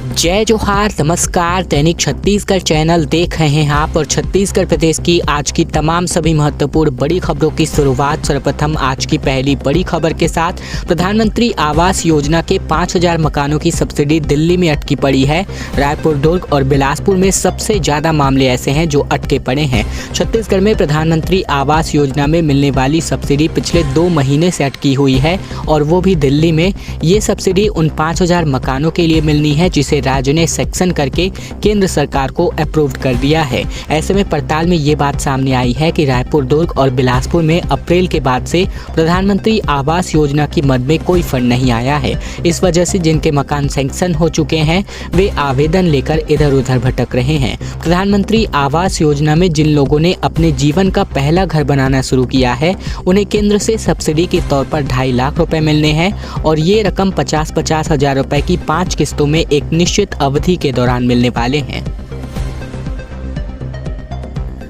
जय जोहार, नमस्कार। दैनिक छत्तीसगढ़ चैनल देख रहे हैं आप और छत्तीसगढ़ प्रदेश की आज की तमाम सभी महत्वपूर्ण बड़ी खबरों की शुरुआत सर्वप्रथम आज की पहली बड़ी खबर के साथ। प्रधानमंत्री आवास योजना के 5000 मकानों की सब्सिडी दिल्ली में अटकी पड़ी है। रायपुर, दुर्ग और बिलासपुर में सबसे ज्यादा मामले ऐसे हैं जो अटके पड़े हैं। छत्तीसगढ़ में प्रधानमंत्री आवास योजना में मिलने वाली सब्सिडी पिछले 2 महीने से अटकी हुई है और वो भी दिल्ली में। ये सब्सिडी उन 5000 मकानों के लिए मिलनी है जिसे राज्य ने सेक्शन करके केंद्र सरकार को अप्रूव कर दिया है। ऐसे में पड़ताल में ये बात सामने आई है कि रायपुर, दुर्ग और बिलासपुर में अप्रैल के बाद से प्रधानमंत्री आवास योजना की मद में कोई फंड नहीं आया है। इस वजह से जिनके मकान सेंक्शन हो चुके हैं वे आवेदन लेकर इधर उधर भटक रहे हैं। प्रधानमंत्री आवास योजना में जिन लोगों ने अपने जीवन का पहला घर बनाना शुरू किया है उन्हें केंद्र से सब्सिडी के तौर पर 2.5 लाख रुपए मिलने हैं और ये रकम 50-50 हजार रुपए की 5 किस्तों में एक निश्चित अवधि के दौरान मिलने वाले हैं।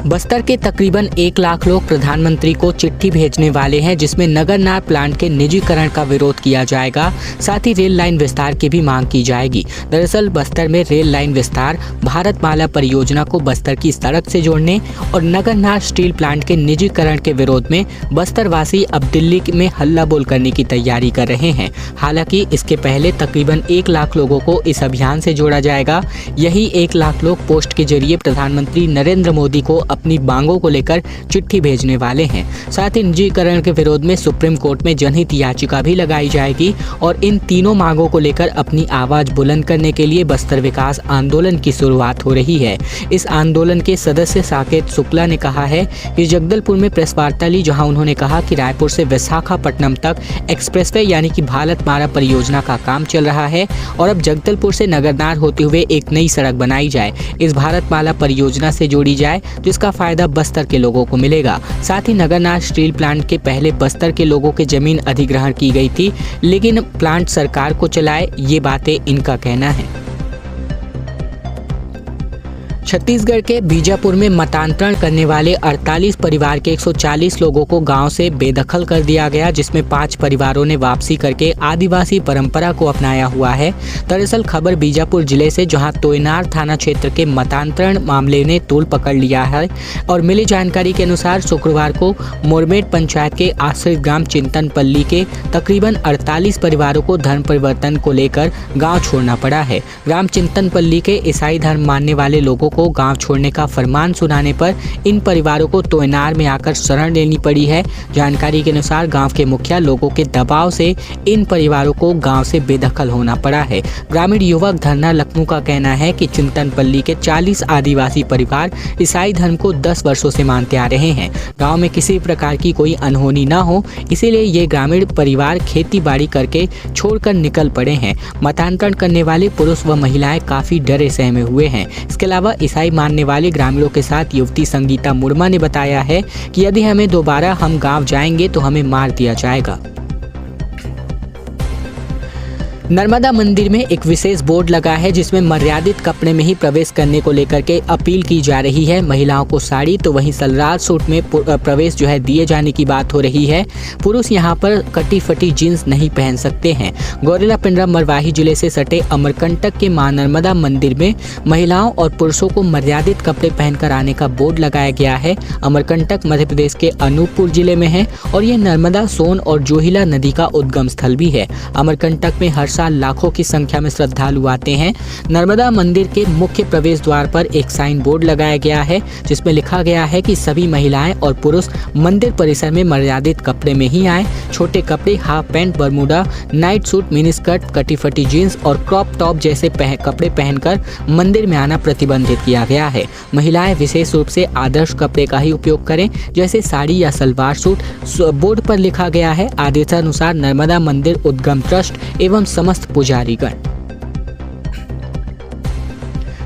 बस्तर के तकरीबन 1 लाख लोग प्रधानमंत्री को चिट्ठी भेजने वाले हैं जिसमें नगरनार प्लांट के निजीकरण का विरोध किया जाएगा। साथ ही रेल लाइन विस्तार की भी मांग की जाएगी। दरअसल बस्तर में रेल लाइन विस्तार, भारतमाला परियोजना को बस्तर की सड़क से जोड़ने और नगरनार स्टील प्लांट के निजीकरण के विरोध में बस्तर वासी अब दिल्ली में हल्ला बोल करने की तैयारी कर रहे हैं। हालांकि इसके पहले तकरीबन 1 लाख लोगों को इस अभियान से जोड़ा जाएगा। यही 1 लाख लोग पोस्ट के जरिए प्रधानमंत्री नरेंद्र मोदी को अपनी मांगों को लेकर चिट्ठी भेजने वाले हैं। साथ ही निजीकरण के विरोध में सुप्रीम कोर्ट में जनहित याचिका भी लगाई जाएगी और इन तीनों मांगों को लेकर अपनी आवाज बुलंद करने के लिए बस्तर विकास आंदोलन की शुरुआत हो रही है। इस आंदोलन के सदस्य साकेत शुक्ला ने कहा है कि जगदलपुर में प्रेस वार्ता ली जहां उन्होंने कहा कि रायपुर से विशाखापट्टनम तक एक्सप्रेसवे यानी कि भारतमाला परियोजना का काम चल रहा है और अब जगदलपुर से नगरनार होते हुए एक नई सड़क बनाई जाए, इस भारतमाला परियोजना से जोड़ी जाए जिसका फायदा बस्तर के लोगों को मिलेगा। साथ ही नगरनार स्टील प्लांट के पहले बस्तर के लोगों के जमीन अधिग्रहण की गई थी लेकिन प्लांट सरकार को चलाए, ये बातें इनका कहना है। छत्तीसगढ़ के बीजापुर में मतांतरण करने वाले 48 परिवार के 140 लोगों को गांव से बेदखल कर दिया गया जिसमें 5 परिवारों ने वापसी करके आदिवासी परंपरा को अपनाया हुआ है। दरअसल खबर बीजापुर जिले से जहां तोयनार थाना क्षेत्र के मतांतरण मामले ने तूल पकड़ लिया है और मिली जानकारी के अनुसार शुक्रवार को मोरमेट पंचायत के आश्रित ग्राम चिंतनपल्ली के तकरीबन 48 परिवारों को धर्म परिवर्तन को लेकर गाँव छोड़ना पड़ा है। ग्राम चिंतनपल्ली के ईसाई धर्म मानने वाले लोगों को गांव छोड़ने का फरमान सुनाने पर इन परिवारों को तोयनार में आकर शरण लेनी पड़ी है। जानकारी के अनुसार गांव के मुखिया लोगों के दबाव से इन परिवारों को गांव से बेदखल होना पड़ा है। ग्रामीण युवक धरना लखनऊ का कहना है कि चिंतनपल्ली के 40 आदिवासी परिवार ईसाई धर्म को 10 वर्षों से मानते आ रहे हैं। गाँव में किसी प्रकार की कोई अनहोनी न हो इसीलिए ये ग्रामीण परिवार खेती बाड़ी करके छोड़कर निकल पड़े हैं। मतांतरण करने वाले पुरुष व महिलाएं काफी डरे सहमे हुए हैं। इसके अलावा ईसाई मानने वाले ग्रामीणों के साथ युवती संगीता मुर्मा ने बताया है कि यदि हमें दोबारा हम गांव जाएंगे तो हमें मार दिया जाएगा। नर्मदा मंदिर में एक विशेष बोर्ड लगा है जिसमें मर्यादित कपड़े में ही प्रवेश करने को लेकर के अपील की जा रही है। महिलाओं को साड़ी तो वहीं सलवार सूट में प्रवेश दिए जाने की बात हो रही है। पुरुष यहां पर कटी फटी जींस नहीं पहन सकते हैं। गौरेला पिंडरा मरवाही जिले से सटे अमरकंटक के मां नर्मदा मंदिर में महिलाओं और पुरुषों को मर्यादित कपड़े पहनकर आने का बोर्ड लगाया गया है। अमरकंटक मध्य प्रदेश के अनूपपुर जिले में है और यह नर्मदा, सोन और जोहिला नदी का उद्गम स्थल भी है। अमरकंटक में हर साल लाखों की संख्या में श्रद्धालु आते हैं। नर्मदा मंदिर के मुख्य प्रवेश द्वार पर एक साइन बोर्ड लगाया गया है जिसमें लिखा गया है कि सभी महिलाएं और पुरुष मंदिर परिसर में मर्यादित कपड़े में ही आए। छोटे कपड़े, half pant, Bermuda, night suit, mini skirt, कटी फटी जींस और क्रॉप टॉप जैसे कपड़े पहनकर मंदिर में आना प्रतिबंधित किया गया है। महिलाएं विशेष रूप से आदर्श कपड़े का ही उपयोग करें जैसे साड़ी या सलवार सूट। बोर्ड पर लिखा गया है आदेशानुसार नर्मदा मंदिर उद्गम ट्रस्ट एवं समस्त पुजारीगण।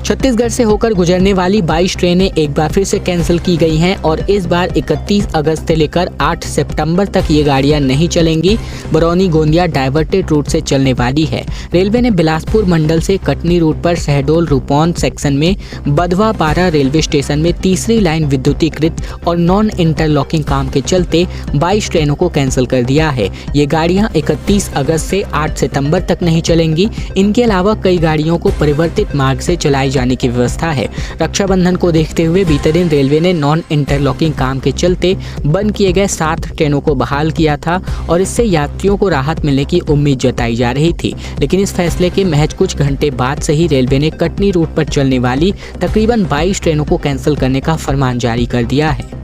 छत्तीसगढ़ से होकर गुजरने वाली 22 ट्रेनें एक बार फिर से कैंसिल की गई हैं और इस बार 31 अगस्त से लेकर 8 सितंबर तक ये गाड़ियां नहीं चलेंगी। बरौनी गोंदिया डाइवर्टेड रूट से चलने वाली है। रेलवे ने बिलासपुर मंडल से कटनी रूट पर शहडोल रूपौन सेक्शन में बधवा 12 रेलवे स्टेशन में तीसरी लाइन विद्युतीकृत और नॉन इंटरलॉकिंग काम के चलते 22 ट्रेनों को कैंसिल कर दिया है। ये गाड़ियां 31 अगस्त से 8 सितंबर तक नहीं चलेंगी। इनके अलावा कई गाड़ियों को परिवर्तित मार्ग से चलाई जाने की व्यवस्था है। रक्षाबंधन को देखते हुए बीते दिन रेलवे ने नॉन इंटरलॉकिंग काम के चलते बंद किए गए 7 ट्रेनों को बहाल किया था और इससे यात्रियों को राहत मिलने की उम्मीद जताई जा रही थी। लेकिन इस फैसले के महज कुछ घंटे बाद से ही रेलवे ने कटनी रूट पर चलने वाली तकरीबन 22 ट्रेनों को कैंसिल करने का फरमान जारी कर दिया है।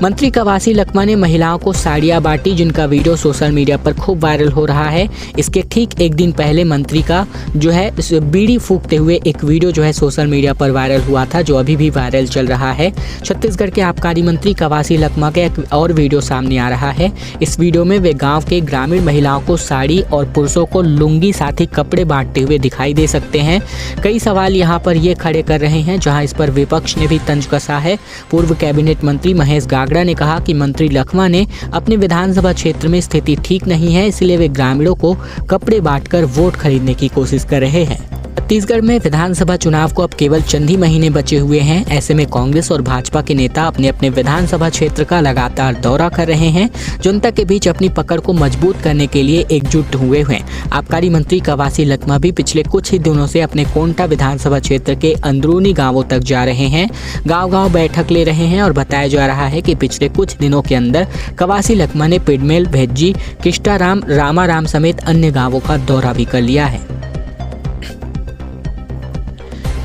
मंत्री कवासी लखमा ने महिलाओं को साड़ियां बांटी, जिनका वीडियो सोशल मीडिया पर खूब वायरल हो रहा है। इसके ठीक एक दिन पहले मंत्री का जो है बीड़ी फूंकते हुए एक वीडियो जो है सोशल मीडिया पर वायरल हुआ था, जो अभी भी वायरल चल रहा है। छत्तीसगढ़ के आबकारी मंत्री कवासी लखमा का एक और वीडियो सामने आ रहा है। इस वीडियो में वे गाँव के ग्रामीण महिलाओं को साड़ी और पुरुषों को लुंगी साथ ही कपड़े बांटते हुए दिखाई दे सकते हैं। कई सवाल यहाँ पर ये खड़े कर रहे हैं, जहाँ इस पर विपक्ष ने भी तंज कसा है। पूर्व कैबिनेट मंत्री महेश ने कहा कि मंत्री लखमा ने अपने विधानसभा क्षेत्र में स्थिति ठीक नहीं है, इसलिए वे ग्रामीणों को कपड़े बांटकर वोट खरीदने की कोशिश कर रहे हैं। छत्तीसगढ़ में विधानसभा चुनाव को अब केवल चंद ही महीने बचे हुए हैं। ऐसे में कांग्रेस और भाजपा के नेता अपने अपने विधानसभा क्षेत्र का लगातार दौरा कर रहे हैं। जनता के बीच अपनी पकड़ को मजबूत करने के लिए एकजुट हुए हैं। आबकारी मंत्री कवासी लखमा भी पिछले कुछ ही दिनों से अपने कोंटा विधानसभा क्षेत्र के अंदरूनी गांवों तक जा रहे हैं। गांव-गांव बैठक ले रहे हैं और बताया जा रहा है कि पिछले कुछ दिनों के अंदर कवासी लखमा ने पिडमेल, भेज्जी, किष्टाराम, रामाराम समेत अन्य गाँवों का दौरा भी कर लिया है।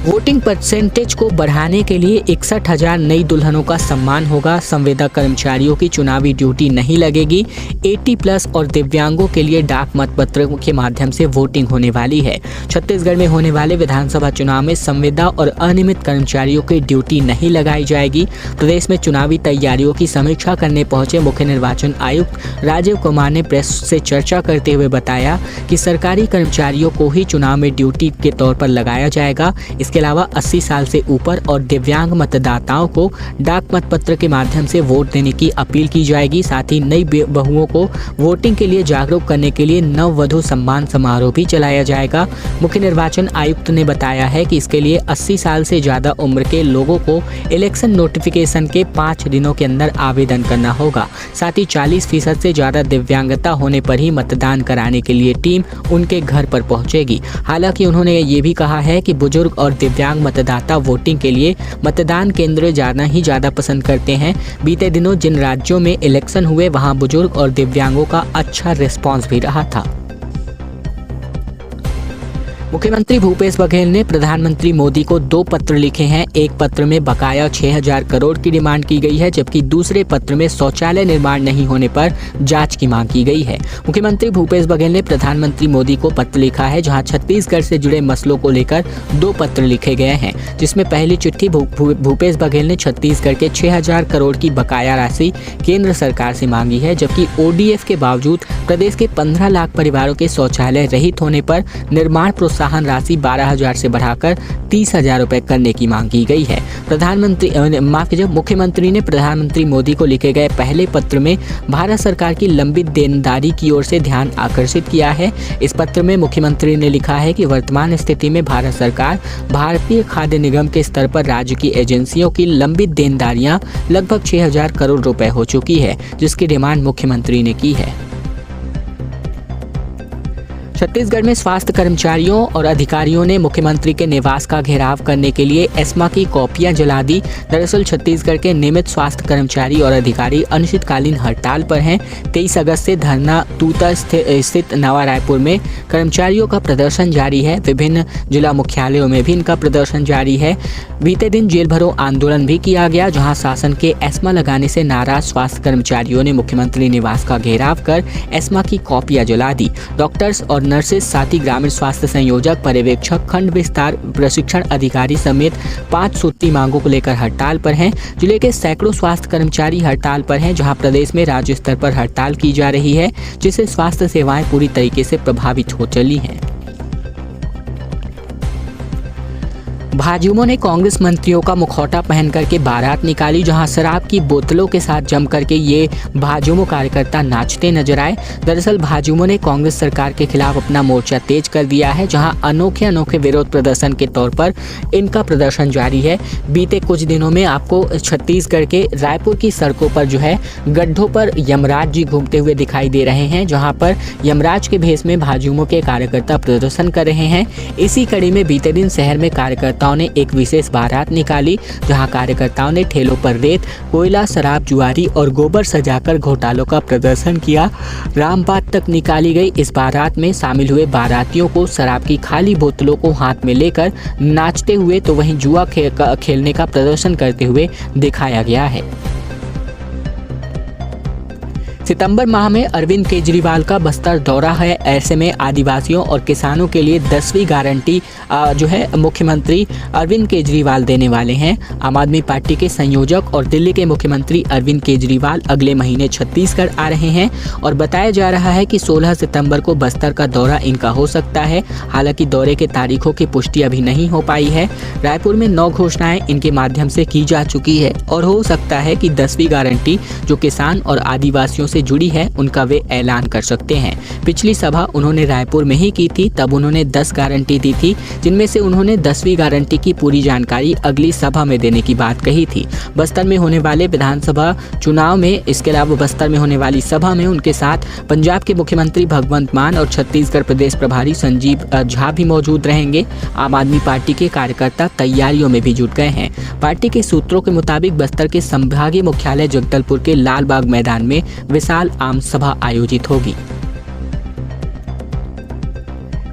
वोटिंग परसेंटेज को बढ़ाने के लिए 61,000 नई दुल्हनों का सम्मान होगा। संविदा कर्मचारियों की चुनावी ड्यूटी नहीं लगेगी। 80+ और दिव्यांगों के लिए डाक मतपत्रों के माध्यम से वोटिंग होने वाली है। छत्तीसगढ़ में होने वाले विधानसभा चुनाव में संविदा और अनियमित कर्मचारियों की ड्यूटी नहीं लगाई जाएगी। प्रदेश में चुनावी तैयारियों की समीक्षा करने पहुंचे मुख्य निर्वाचन आयुक्त राजीव कुमार ने प्रेस से चर्चा करते हुए बताया कि सरकारी कर्मचारियों को ही चुनाव में ड्यूटी के तौर पर लगाया जाएगा। इसके अलावा 80 साल से ऊपर और दिव्यांग मतदाताओं को डाक मतपत्र के माध्यम से वोट देने की अपील की जाएगी। साथ ही नई बहुओं को वोटिंग के लिए जागरूक करने के लिए नववधु सम्मान समारोह भी चलाया जाएगा। मुख्य निर्वाचन आयुक्त ने बताया है कि इसके लिए 80 साल से ज्यादा उम्र के लोगों को इलेक्शन नोटिफिकेशन के 5 दिनों के अंदर आवेदन करना होगा। साथ ही 40% से ज्यादा दिव्यांगता होने पर ही मतदान कराने के लिए टीम उनके घर पर पहुंचेगी। हालांकि उन्होंने ये भी कहा है कि बुजुर्ग और दिव्यांग मतदाता वोटिंग के लिए मतदान केंद्र जाना ही ज़्यादा पसंद करते हैं। बीते दिनों जिन राज्यों में इलेक्शन हुए वहां बुजुर्ग और दिव्यांगों का अच्छा रिस्पांस भी रहा था। मुख्यमंत्री भूपेश बघेल ने प्रधानमंत्री मोदी को 2 पत्र लिखे हैं। एक पत्र में बकाया 6,000 करोड़ की डिमांड की गई है, जबकि दूसरे पत्र में शौचालय निर्माण नहीं होने पर जांच की मांग की गई है। मुख्यमंत्री भूपेश बघेल ने प्रधानमंत्री मोदी को पत्र लिखा है, जहां छत्तीसगढ़ से जुड़े मसलों को लेकर 2 पत्र लिखे गए हैं, जिसमें पहली चिट्ठी भूपेश बघेल ने छत्तीसगढ़ के 6,000 करोड़ की बकाया राशि केंद्र सरकार से मांगी है, जबकि ODF के बावजूद प्रदेश के 15 लाख परिवारों के शौचालय रहित होने पर निर्माण प्रोत्साहन राशि 12,000 से बढ़ाकर 30,000 रुपए करने की मांग की गई है। मुख्यमंत्री ने प्रधानमंत्री मोदी को लिखे गए पहले पत्र में भारत सरकार की लंबित देनदारी की ओर से ध्यान आकर्षित किया है। इस पत्र में मुख्यमंत्री ने लिखा है कि वर्तमान स्थिति में भारत सरकार भारतीय खाद्य निगम के स्तर पर राज्य की एजेंसियों की लंबित देनदारियां लगभग 6,000 करोड़ रुपए हो चुकी है, जिसकी डिमांड मुख्यमंत्री ने की है। छत्तीसगढ़ में स्वास्थ्य कर्मचारियों और अधिकारियों ने मुख्यमंत्री के निवास का घेराव करने के लिए एस्मा की कॉपियां जला दी। दरअसल छत्तीसगढ़ के नियमित स्वास्थ्य कर्मचारी और अधिकारी अनिश्चितकालीन हड़ताल पर हैं। 23 अगस्त से धरना तूता स्थित नवा रायपुर में कर्मचारियों का प्रदर्शन जारी है। विभिन्न जिला मुख्यालयों में भी इनका प्रदर्शन जारी है। बीते दिन जेल भरो आंदोलन भी किया गया, जहां शासन के एस्मा लगाने से नाराज स्वास्थ्य कर्मचारियों ने मुख्यमंत्री निवास का घेराव कर एस्मा की कॉपियां जला दी। डॉक्टर्स और नर्सेज, साथ ही ग्रामीण स्वास्थ्य संयोजक, पर्यवेक्षक, खंड विस्तार प्रशिक्षण अधिकारी समेत 5 सूत्री मांगों को लेकर हड़ताल पर हैं। जिले के सैकड़ों स्वास्थ्य कर्मचारी हड़ताल पर हैं, जहां प्रदेश में राज्य स्तर पर हड़ताल की जा रही है, जिससे स्वास्थ्य सेवाएं पूरी तरीके से प्रभावित हो चली हैं। भाजयुमों ने कांग्रेस मंत्रियों का मुखौटा पहन करके बारात निकाली, जहां शराब की बोतलों के साथ जम करके ये भाजयुमो कार्यकर्ता नाचते नजर आए। दरअसल भाजयुमो ने कांग्रेस सरकार के खिलाफ अपना मोर्चा तेज कर दिया है, जहां अनोखे विरोध प्रदर्शन के तौर पर इनका प्रदर्शन जारी है। बीते कुछ दिनों में आपको छत्तीसगढ़ के रायपुर की सड़कों पर जो है गड्ढों पर यमराज जी घूमते हुए दिखाई दे रहे हैं, जहां पर यमराज के भेष में भाजयुमो के कार्यकर्ता प्रदर्शन कर रहे हैं। इसी कड़ी में बीते दिन शहर में कार्यकर्ताओं ने एक विशेष बारात निकाली, जहां कार्यकर्ताओं ने ठेलों पर रेत, कोयला, शराब, जुआरी और गोबर सजाकर घोटालों का प्रदर्शन किया। रामबाग तक निकाली गई इस बारात में शामिल हुए बारातियों को शराब की खाली बोतलों को हाथ में लेकर नाचते हुए तो वहीं जुआ खेलने का प्रदर्शन करते हुए दिखाया गया है। सितंबर माह में अरविंद केजरीवाल का बस्तर दौरा है। ऐसे में आदिवासियों और किसानों के लिए 10वीं गारंटी जो है मुख्यमंत्री अरविंद केजरीवाल देने वाले हैं। आम आदमी पार्टी के संयोजक और दिल्ली के मुख्यमंत्री अरविंद केजरीवाल अगले महीने छत्तीसगढ़ आ रहे हैं और बताया जा रहा है कि 16 सितंबर को बस्तर का दौरा इनका हो सकता है। हालांकि दौरे के तारीखों की पुष्टि अभी नहीं हो पाई है। रायपुर में 9 घोषणाएं इनके माध्यम से की जा चुकी है और हो सकता है कि 10वीं गारंटी जो किसान और आदिवासियों से जुड़ी है उनका वे ऐलान कर सकते हैं। पिछली सभा उन्होंने रायपुर में ही की थी, तब उन्होंने 10 गारंटी दी थी, जिनमें से उन्होंने 10वीं गारंटी की पूरी जानकारी अगली सभा में देने की बात कही थी। बस्तर में होने वाले विधानसभा चुनाव में, इसके अलावा बस्तर में होने वाली सभा में उनके साथ पंजाब के मुख्यमंत्री भगवंत मान और छत्तीसगढ़ प्रदेश प्रभारी संजीव झा भी मौजूद रहेंगे। आम आदमी पार्टी के कार्यकर्ता तैयारियों में भी जुट गए हैं। पार्टी के सूत्रों के मुताबिक बस्तर के संभागीय मुख्यालय जगदलपुर के लालबाग मैदान में विशाल आम सभा आयोजित होगी।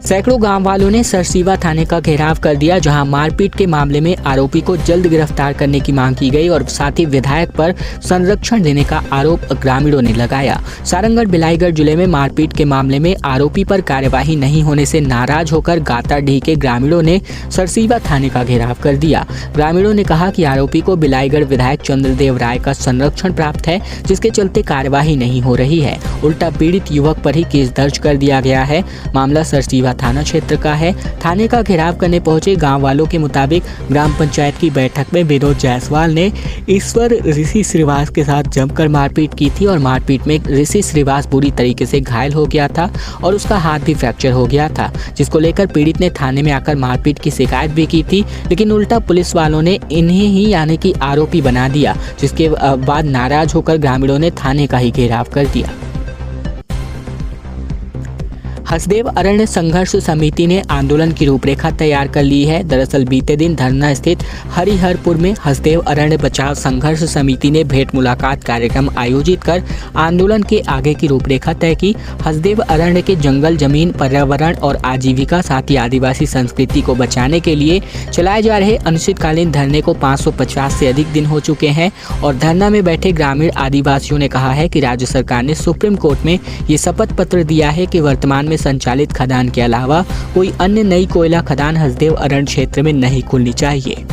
सैकड़ों गांव वालों ने सरसीवा थाने का घेराव कर दिया, जहां मारपीट के मामले में आरोपी को जल्द गिरफ्तार करने की मांग की गई और साथ ही विधायक पर संरक्षण देने का आरोप ग्रामीणों ने लगाया। सारंगढ़ बिलाईगढ़ जिले में मारपीट के मामले में आरोपी पर कार्यवाही नहीं होने से नाराज होकर गाताडीह के ग्रामीणों ने सरसीवा थाने का घेराव कर दिया। ग्रामीणों ने कहा कि आरोपी को बिलाईगढ़ विधायक चंद्रदेव राय का संरक्षण प्राप्त है, जिसके चलते कार्यवाही नहीं हो रही है। उल्टा पीड़ित युवक पर ही केस दर्ज कर दिया गया है। मामला सरसीवा थाना क्षेत्र का है। थाने का घेराव करने पहुंचे गांव वालों के मुताबिक ग्राम पंचायत की बैठक में विनोद जायसवाल ने ईश्वर ऋषि श्रीवास के साथ जमकर मारपीट की थी और मारपीट में ऋषि श्रीवास बुरी तरीके से घायल हो गया था और उसका हाथ भी फ्रैक्चर हो गया था, जिसको लेकर पीड़ित ने थाने में आकर मारपीट की शिकायत भी की थी। लेकिन उल्टा पुलिस वालों ने इन्हें ही यानी कि आरोपी बना दिया, जिसके बाद नाराज होकर ग्रामीणों ने थाने का ही घेराव कर दिया। हसदेव अरण्य संघर्ष समिति ने आंदोलन की रूपरेखा तैयार कर ली है। दरअसल बीते दिन धरना स्थित हरिहरपुर में हसदेव अरण्य बचाव संघर्ष समिति ने भेंट मुलाकात कार्यक्रम आयोजित कर आंदोलन के आगे की रूपरेखा तय की। हसदेव अरण्य के जंगल, जमीन, पर्यावरण और आजीविका साथ ही आदिवासी संस्कृति को बचाने के लिए चलाए जा रहे अनिश्चितकालीन धरने को 550 से अधिक दिन हो चुके हैं और धरना में बैठे ग्रामीण आदिवासियों ने कहा है कि राज्य सरकार ने सुप्रीम कोर्ट में ये शपथ पत्र दिया है कि वर्तमान में संचालित खदान के अलावा कोई अन्य नई कोयला खदान हसदेव अरण्य क्षेत्र में नहीं खुलनी चाहिए।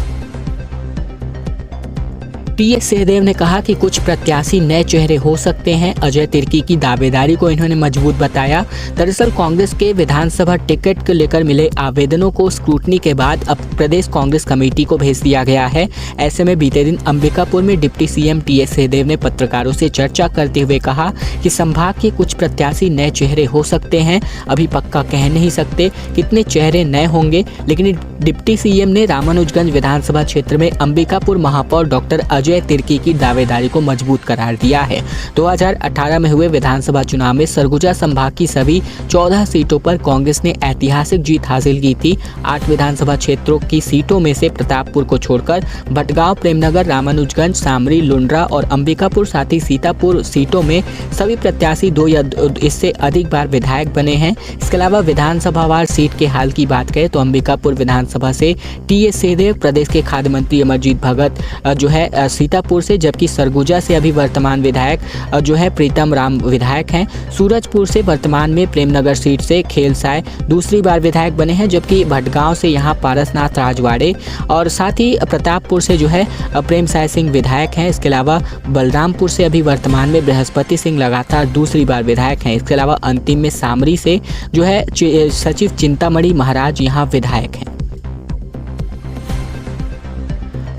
टीएस सिंहदेव ने कहा कि कुछ प्रत्याशी नए चेहरे हो सकते हैं। अजय तिर्की की दावेदारी को इन्होंने मजबूत बताया। दरअसल कांग्रेस के विधानसभा टिकट को लेकर मिले आवेदनों को स्क्रूटनी के बाद अब प्रदेश कांग्रेस कमेटी को भेज दिया गया है। ऐसे में बीते दिन अंबिकापुर में डिप्टी सीएम टीएस सिंहदेव ने पत्रकारों से चर्चा करते हुए कहा कि संभाग के कुछ प्रत्याशी नए चेहरे हो सकते हैं। अभी पक्का कह नहीं सकते कितने चेहरे नए होंगे, लेकिन डिप्टी सीएम ने रामानुजगंज विधानसभा क्षेत्र में अंबिकापुर महापौर डॉक्टर अजय तिर्की की दावेदारी को मजबूत करार दिया है। 2018 में हुए विधानसभा चुनाव में सरगुजा संभाग की सभी 14 सीटों पर कांग्रेस ने ऐतिहासिक जीत हासिल की थी। 8 विधानसभा क्षेत्रों की सीटों में से प्रतापपुर को छोड़कर भटगांव, प्रेमनगर, रामानुजगंज, सामरी, लुंड्रा और अंबिकापुर साथ ही सीतापुर सीटों में सभी प्रत्याशी 2 या इससे अधिक बार विधायक बने हैं। इसके अलावा विधानसभावार सीट के हाल की बात करें तो अंबिकापुर विधानसभा से टीएस सिंहदेव, प्रदेश के खाद्य मंत्री अमरजीत भगत जो है सीतापुर से, जबकि सरगुजा से अभी वर्तमान विधायक जो है प्रीतम राम विधायक हैं। सूरजपुर से वर्तमान में प्रेमनगर सीट से खेलसाय दूसरी बार विधायक बने हैं, जबकि भटगांव से यहाँ पारसनाथ राजवाड़े और साथ ही प्रतापपुर से जो है प्रेमसाय सिंह विधायक हैं। इसके अलावा बलरामपुर से अभी वर्तमान में बृहस्पति सिंह लगातार दूसरी बार विधायक हैं। इसके अलावा अंतिम में सामरी से जो है सचिव चिंतामणि महाराज यहाँ विधायक हैं।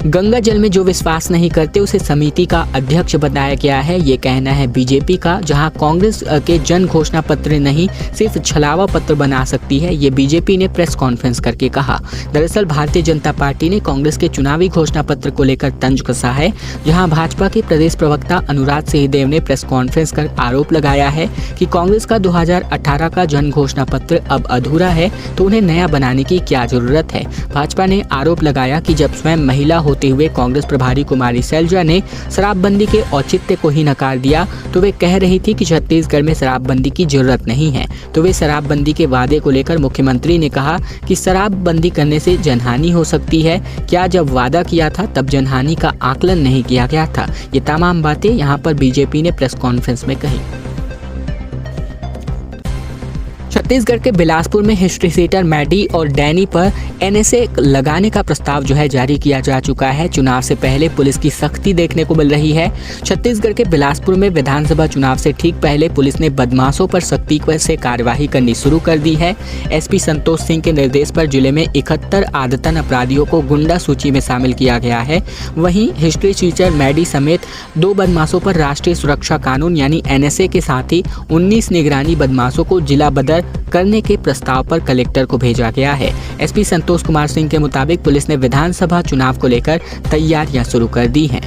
गंगा जल में जो विश्वास नहीं करते उसे समिति का अध्यक्ष बनाया गया है, ये कहना है बीजेपी का। जहां कांग्रेस के जन घोषणा पत्र नहीं सिर्फ छलावा पत्र बना सकती है, ये बीजेपी ने प्रेस कॉन्फ्रेंस करके कहा। दरअसल भारतीय जनता पार्टी ने कांग्रेस के चुनावी घोषणा पत्र को लेकर तंज कसा है। जहां भाजपा के प्रदेश प्रवक्ता अनुराग सिंहदेव ने प्रेस कॉन्फ्रेंस कर आरोप लगाया है कि कांग्रेस का 2018 का जन घोषणा पत्र अब अधूरा है, तो उन्हें नया बनाने की क्या जरूरत है। भाजपा ने आरोप लगाया कि जब स्वयं महिला होते हुए कांग्रेस प्रभारी कुमारी सैलजा ने शराबबंदी के औचित्य को ही नकार दिया, तो वे कह रही थी कि छत्तीसगढ़ में शराबबंदी की जरूरत नहीं है। तो वे शराबबंदी के वादे को लेकर मुख्यमंत्री ने कहा कि शराबबंदी करने से जनहानि हो सकती है। क्या जब वादा किया था तब जनहानि का आकलन नहीं किया गया था? ये तमाम बातें यहां पर बीजेपी ने प्रेस कॉन्फ्रेंस में कही। छत्तीसगढ़ के बिलासपुर में हिस्ट्री सीटर मैडी और डैनी पर एनएसए लगाने का प्रस्ताव जो है जारी किया जा चुका है। चुनाव से पहले पुलिस की सख्ती देखने को मिल रही है। छत्तीसगढ़ के बिलासपुर में विधानसभा चुनाव से ठीक पहले पुलिस ने बदमाशों पर सख्ती से कार्यवाही करनी शुरू कर दी है। एसपी संतोष सिंह के निर्देश पर जिले में 71 आदतन अपराधियों को गुंडा सूची में शामिल किया गया है। वहीं हिस्ट्री सीटर मैडी समेत 2 बदमाशों पर राष्ट्रीय सुरक्षा कानून यानी एनएसए के साथ ही 19 निगरानी बदमाशों को जिला बदर करने के प्रस्ताव पर कलेक्टर को भेजा गया है। एसपी संतोष कुमार सिंह के मुताबिक पुलिस ने विधानसभा चुनाव को लेकर तैयारियां शुरू कर दी हैं।